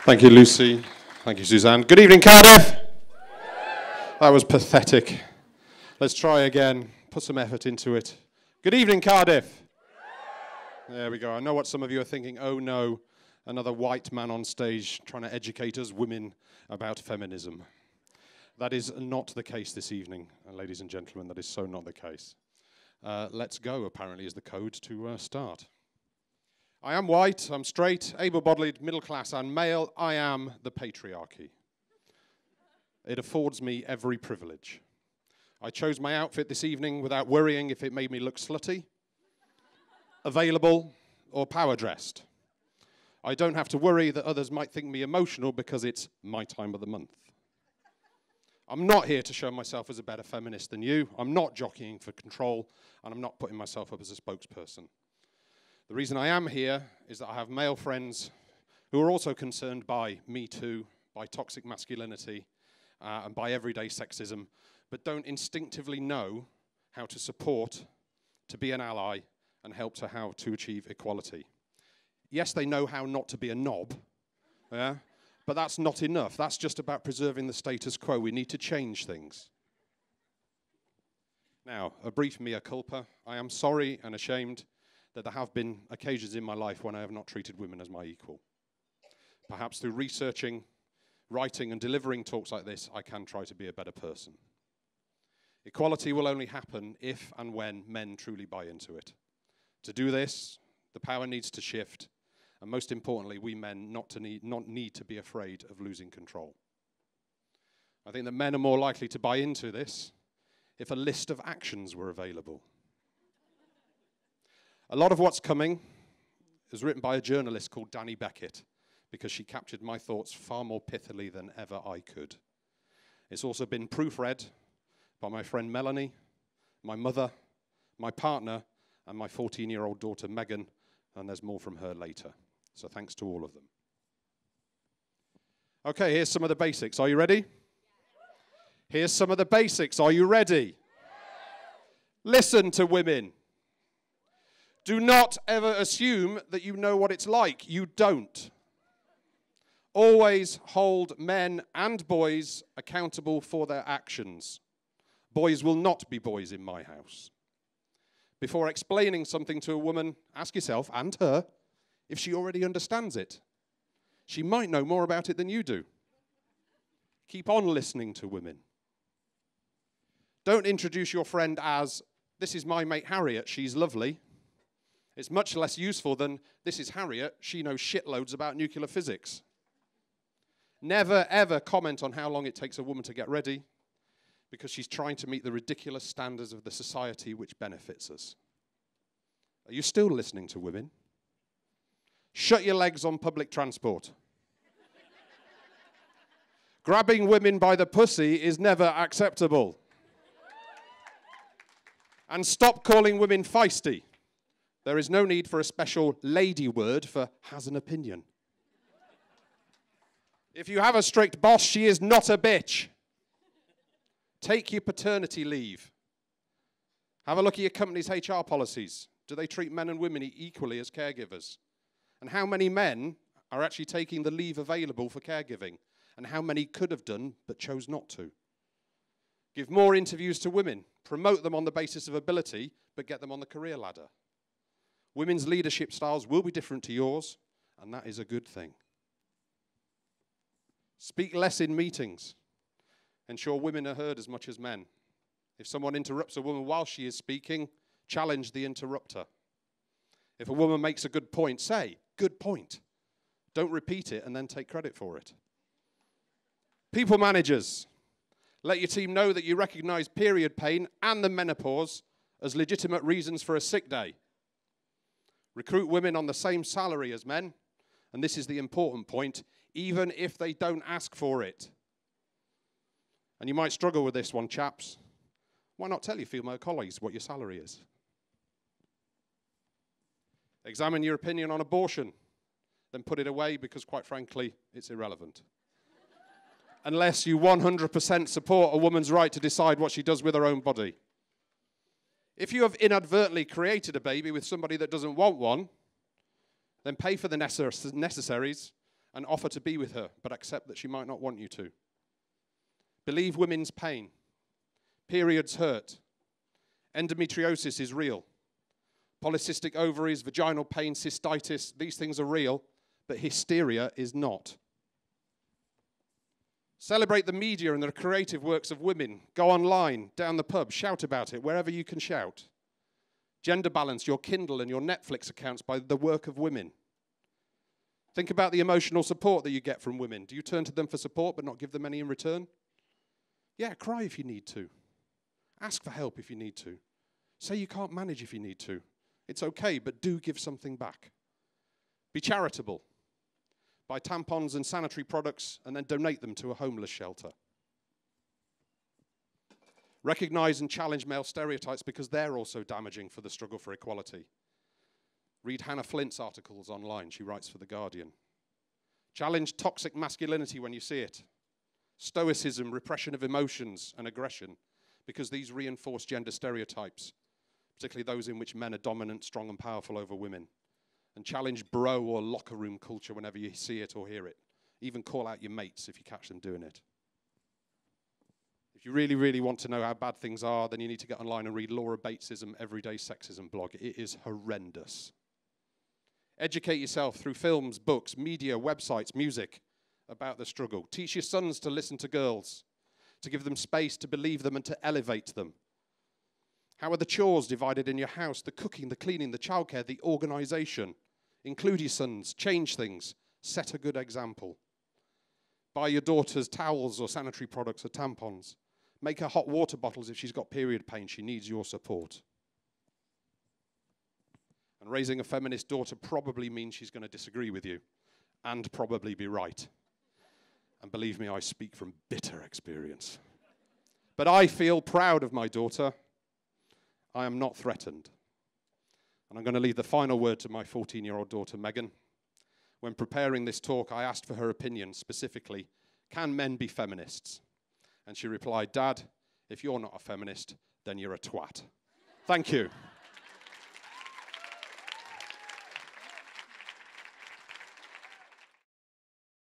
Thank you, Lucy. Thank you, Suzanne. Good evening, Cardiff. That was pathetic. Let's try again. Put some effort into it. Good evening, Cardiff. There we go. I know what some of you are thinking. Oh, no, another white man on stage trying to educate us women about feminism. That is not the case this evening, ladies and gentlemen. That is so not the case. Let's go, apparently, is the code to start. I am white, I'm straight, able-bodied, middle class, and male. I am the patriarchy. It affords me every privilege. I chose my outfit this evening without worrying if it made me look slutty, available, or power-dressed. I don't have to worry that others might think me emotional because it's my time of the month. I'm not here to show myself as a better feminist than you. I'm not jockeying for control, and I'm not putting myself up as a spokesperson. The reason I am here is that I have male friends who are also concerned by Me Too, by toxic masculinity, and by everyday sexism, but don't instinctively know how to support, to be an ally, and help to how to achieve equality. Yes, they know how not to be a knob, yeah, but that's not enough. That's just about preserving the status quo. We need to change things. Now, a brief mea culpa. I am sorry and ashamed that there have been occasions in my life when I have not treated women as my equal. Perhaps through researching, writing, and delivering talks like this, I can try to be a better person. Equality will only happen if and when men truly buy into it. To do this, the power needs to shift, and most importantly, we men not need to be afraid of losing control. I think that men are more likely to buy into this if a list of actions were available. A lot of what's coming is written by a journalist called Danny Beckett, because she captured my thoughts far more pithily than ever I could. It's also been proofread by my friend Melanie, my mother, my partner, and my 14-year-old daughter Megan, and there's more from her later. So thanks to all of them. Okay, here's some of the basics. Are you ready? Here's some of the basics. Are you ready? Listen to women. Do not ever assume that you know what it's like. You don't. Always hold men and boys accountable for their actions. Boys will not be boys in my house. Before explaining something to a woman, ask yourself and her if she already understands it. She might know more about it than you do. Keep on listening to women. Don't introduce your friend as, "This is my mate Harriet, she's lovely." It's much less useful than, "This is Harriet, she knows shitloads about nuclear physics." Never, ever comment on how long it takes a woman to get ready, because she's trying to meet the ridiculous standards of the society which benefits us. Are you still listening to women? Shut your legs on public transport. Grabbing women by the pussy is never acceptable. And stop calling women feisty. There is no need for a special lady word for has an opinion. If you have a strict boss, she is not a bitch. Take your paternity leave. Have a look at your company's HR policies. Do they treat men and women equally as caregivers? And how many men are actually taking the leave available for caregiving? And how many could have done but chose not to? Give more interviews to women. Promote them on the basis of ability, but get them on the career ladder. Women's leadership styles will be different to yours, and that is a good thing. Speak less in meetings. Ensure women are heard as much as men. If someone interrupts a woman while she is speaking, challenge the interrupter. If a woman makes a good point, say, "Good point." Don't repeat it and then take credit for it. People managers. Let your team know that you recognize period pain and the menopause as legitimate reasons for a sick day. Recruit women on the same salary as men, and this is the important point, even if they don't ask for it. And you might struggle with this one, chaps. Why not tell your female colleagues what your salary is? Examine your opinion on abortion, then put it away because, quite frankly, it's irrelevant. Unless you 100% support a woman's right to decide what she does with her own body. If you have inadvertently created a baby with somebody that doesn't want one, then pay for the necessaries and offer to be with her, but accept that she might not want you to. Believe women's pain. Periods hurt. Endometriosis is real. Polycystic ovaries, vaginal pain, cystitis, these things are real, but hysteria is not. Celebrate the media and the creative works of women. Go online, down the pub, shout about it wherever you can shout. Gender balance your Kindle and your Netflix accounts by the work of women. Think about the emotional support that you get from women. Do you turn to them for support but not give them any in return? Yeah, cry if you need to. Ask for help if you need to. Say you can't manage if you need to. It's okay, but do give something back. Be charitable. Buy tampons and sanitary products and then donate them to a homeless shelter. Recognize and challenge male stereotypes because they're also damaging for the struggle for equality. Read Hannah Flint's articles online. She writes for The Guardian. Challenge toxic masculinity when you see it. Stoicism, repression of emotions and aggression, because these reinforce gender stereotypes, particularly those in which men are dominant, strong and powerful over women. And challenge bro or locker room culture whenever you see it or hear it. Even call out your mates if you catch them doing it. If you really, really want to know how bad things are, then you need to get online and read Laura Bates's Everyday Sexism blog. It is horrendous. Educate yourself through films, books, media, websites, music about the struggle. Teach your sons to listen to girls, to give them space, to believe them and to elevate them. How are the chores divided in your house? The cooking, the cleaning, the childcare, the organisation. Include your sons, change things, set a good example. Buy your daughters towels or sanitary products or tampons. Make her hot water bottles if she's got period pain. She needs your support. And raising a feminist daughter probably means she's going to disagree with you and probably be right. And believe me, I speak from bitter experience. But I feel proud of my daughter. I am not threatened. And I'm going to leave the final word to my 14-year-old daughter, Megan. When preparing this talk, I asked for her opinion specifically, can men be feminists? And she replied, Dad, if you're not a feminist, then you're a twat. Thank you.